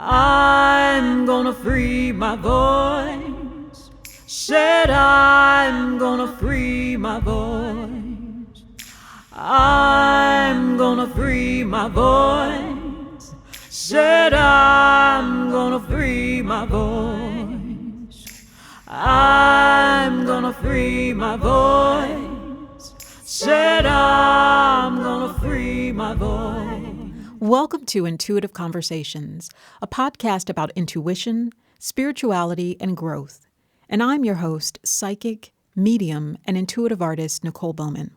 I'm gonna free my voice. Said I'm gonna free my voice. I'm gonna free my voice. Said I'm gonna free my voice. I'm gonna free my voice. Said I'm gonna free my voice. Welcome to Intuitive Conversations, a podcast about intuition, spirituality, and growth. And I'm your host, psychic, medium, and intuitive artist, Nicole Bowman.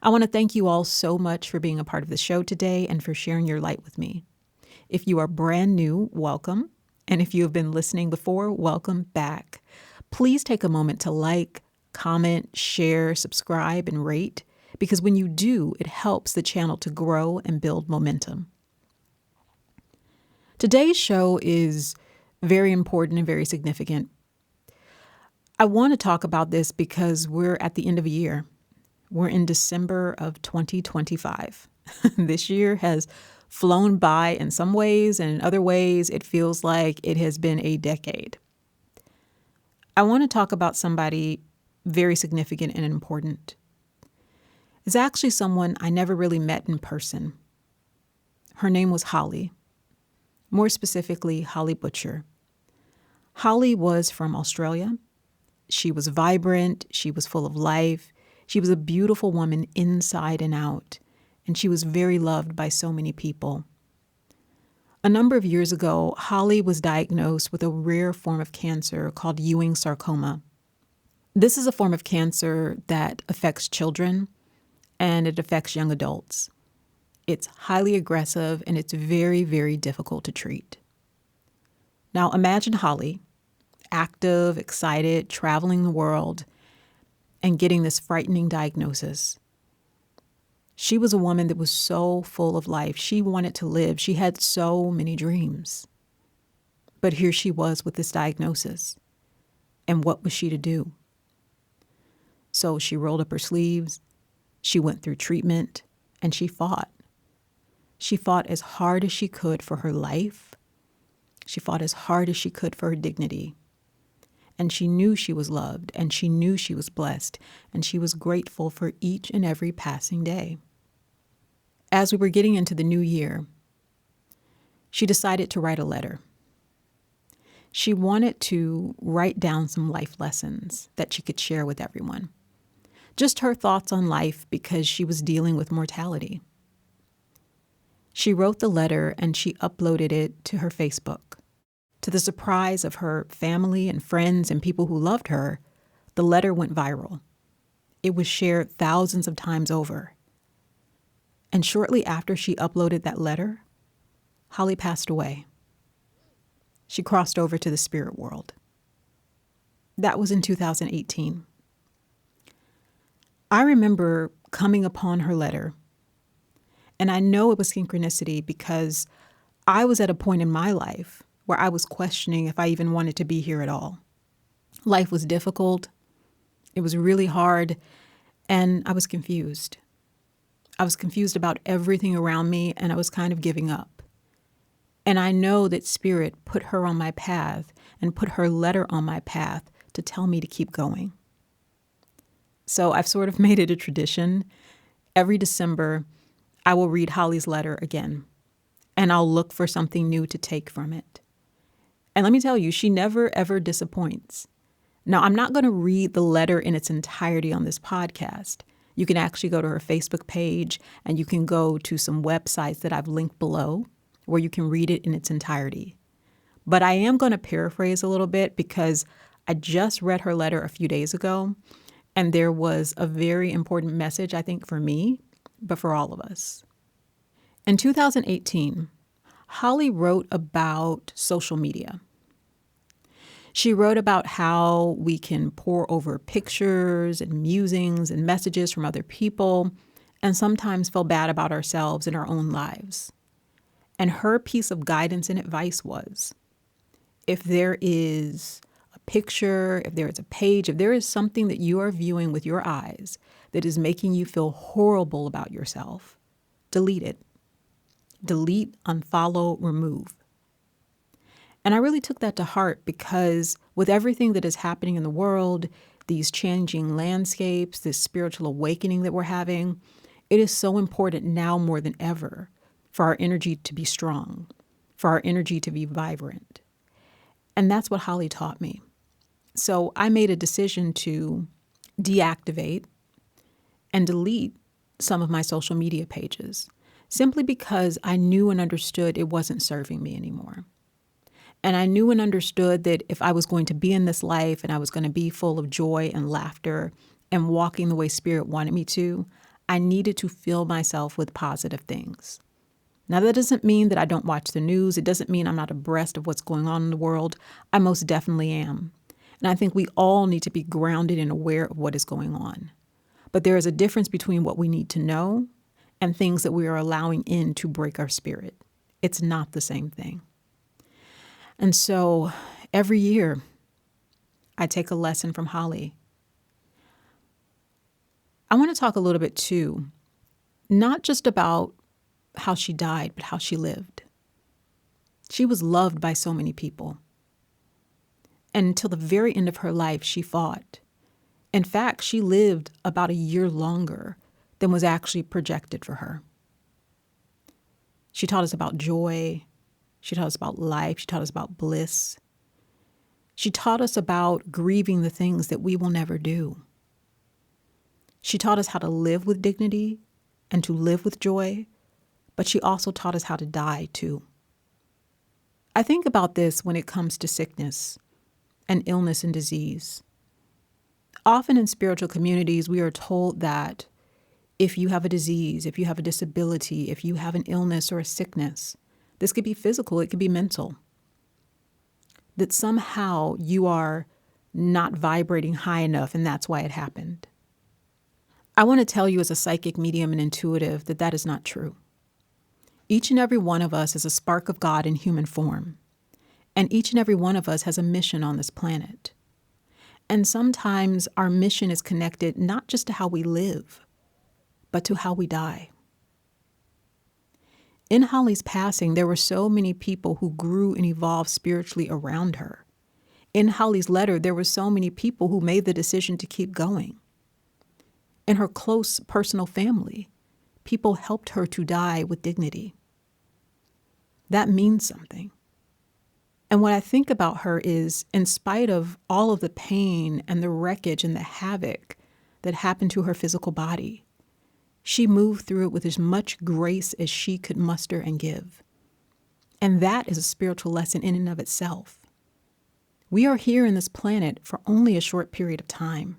I want to thank you all so much for being a part of the show today and for sharing your light with me. If you are brand new, welcome. And if you have been listening before, welcome back. Please take a moment to like, comment, share, subscribe, and rate, because when you do, it helps the channel to grow and build momentum. Today's show is very important and very significant. I want to talk about this because we're at the end of a year. We're in December of 2025. This year has flown by in some ways, and in other ways, it feels like it has been a decade. I want to talk about somebody very significant and important. It's actually someone I never really met in person. Her name was Holly. More specifically, Holly Butcher. Holly was from Australia. She was vibrant. She was full of life. She was a beautiful woman inside and out. And she was very loved by so many people. A number of years ago, Holly was diagnosed with a rare form of cancer called Ewing sarcoma. This is a form of cancer that affects children, and it affects young adults. It's highly aggressive and it's very, very difficult to treat. Now imagine Holly, active, excited, traveling the world, and getting this frightening diagnosis. She was a woman that was so full of life. She wanted to live. She had so many dreams. But here she was with this diagnosis. And what was she to do? So she rolled up her sleeves. She went through treatment, and she fought. She fought as hard as she could for her life. She fought as hard as she could for her dignity. And she knew she was loved, and she knew she was blessed, and she was grateful for each and every passing day. As we were getting into the new year, she decided to write a letter. She wanted to write down some life lessons that she could share with everyone. Just her thoughts on life because she was dealing with mortality. She wrote the letter and she uploaded it to her Facebook. To the surprise of her family and friends and people who loved her, the letter went viral. It was shared thousands of times over. And shortly after she uploaded that letter, Holly passed away. She crossed over to the spirit world. That was in 2018. I remember coming upon her letter, and I know it was synchronicity because I was at a point in my life where I was questioning if I even wanted to be here at all. Life was difficult, it was really hard, and I was confused. I was confused about everything around me, and I was kind of giving up. And I know that Spirit put her on my path and put her letter on my path to tell me to keep going. So I've sort of made it a tradition. Every December, I will read Holly's letter again, and I'll look for something new to take from it. And let me tell you, she never, ever disappoints. Now, I'm not going to read the letter in its entirety on this podcast. You can actually go to her Facebook page, and you can go to some websites that I've linked below where you can read it in its entirety. But I am going to paraphrase a little bit because I just read her letter a few days ago, and there was a very important message, I think, for me, but for all of us. In 2018, Holly wrote about social media. She wrote about how we can pore over pictures and musings and messages from other people and sometimes feel bad about ourselves in our own lives. And her piece of guidance and advice was, if there is a picture, if there is a page, if there is something that you are viewing with your eyes that is making you feel horrible about yourself, delete it. Delete, unfollow, remove. And I really took that to heart because with everything that is happening in the world, these changing landscapes, this spiritual awakening that we're having, it is so important now more than ever for our energy to be strong, for our energy to be vibrant. And that's what Holly taught me. So I made a decision to deactivate and delete some of my social media pages simply because I knew and understood it wasn't serving me anymore. And I knew and understood that if I was going to be in this life and I was going to be full of joy and laughter and walking the way Spirit wanted me to, I needed to fill myself with positive things. Now, that doesn't mean that I don't watch the news. It doesn't mean I'm not abreast of what's going on in the world. I most definitely am. And I think we all need to be grounded and aware of what is going on. But there is a difference between what we need to know and things that we are allowing in to break our spirit. It's not the same thing. And so every year, I take a lesson from Holly. I want to talk a little bit, too, not just about how she died, but how she lived. She was loved by so many people. And until the very end of her life, she fought. In fact, she lived about a year longer than was actually projected for her. She taught us about joy. She taught us about life. She taught us about bliss. She taught us about grieving the things that we will never do. She taught us how to live with dignity and to live with joy, but she also taught us how to die too. I think about this when it comes to sickness and illness and disease. Often in spiritual communities, we are told that if you have a disease, if you have a disability, if you have an illness or a sickness, this could be physical, it could be mental, that somehow you are not vibrating high enough and that's why it happened. I want to tell you as a psychic medium and intuitive that that is not true. Each and every one of us is a spark of God in human form, and each and every one of us has a mission on this planet. And sometimes our mission is connected not just to how we live, but to how we die. In Holly's passing, there were so many people who grew and evolved spiritually around her. In Holly's letter, there were so many people who made the decision to keep going. In her close personal family, people helped her to die with dignity. That means something. And what I think about her is, in spite of all of the pain and the wreckage and the havoc that happened to her physical body, she moved through it with as much grace as she could muster and give. And that is a spiritual lesson in and of itself. We are here in this planet for only a short period of time.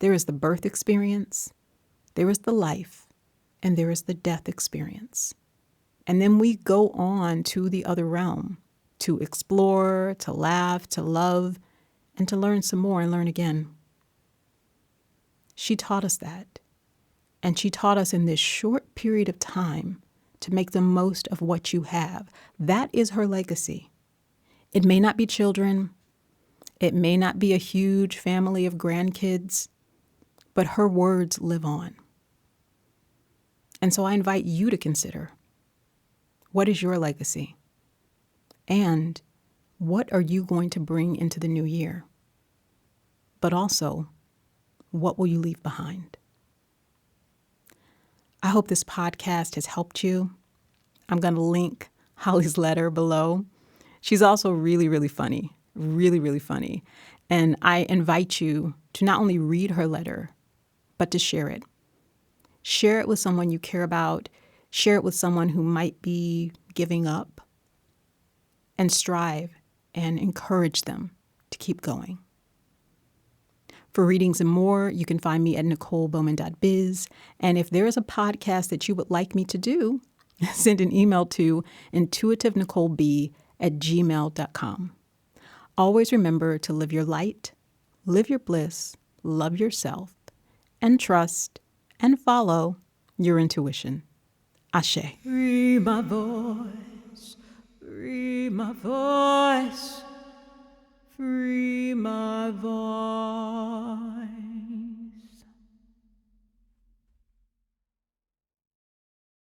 There is the birth experience, there is the life, and there is the death experience. And then we go on to the other realm to explore, to laugh, to love, and to learn some more and learn again. She taught us that. And she taught us in this short period of time to make the most of what you have. That is her legacy. It may not be children. It may not be a huge family of grandkids, but her words live on. And so I invite you to consider, what is your legacy? And what are you going to bring into the new year? But also, what will you leave behind? I hope this podcast has helped you. I'm going to link Holly's letter below. She's also really, really funny, really, really funny. And I invite you to not only read her letter, but to share it. Share it with someone you care about. Share it with someone who might be giving up, and strive and encourage them to keep going. For readings and more, you can find me at NicoleBowman.biz. And if there is a podcast that you would like me to do, send an email to intuitivenicoleb@gmail.com. Always remember to live your light, live your bliss, love yourself, and trust and follow your intuition. Ashe. Free my voice, free my voice, free my voice.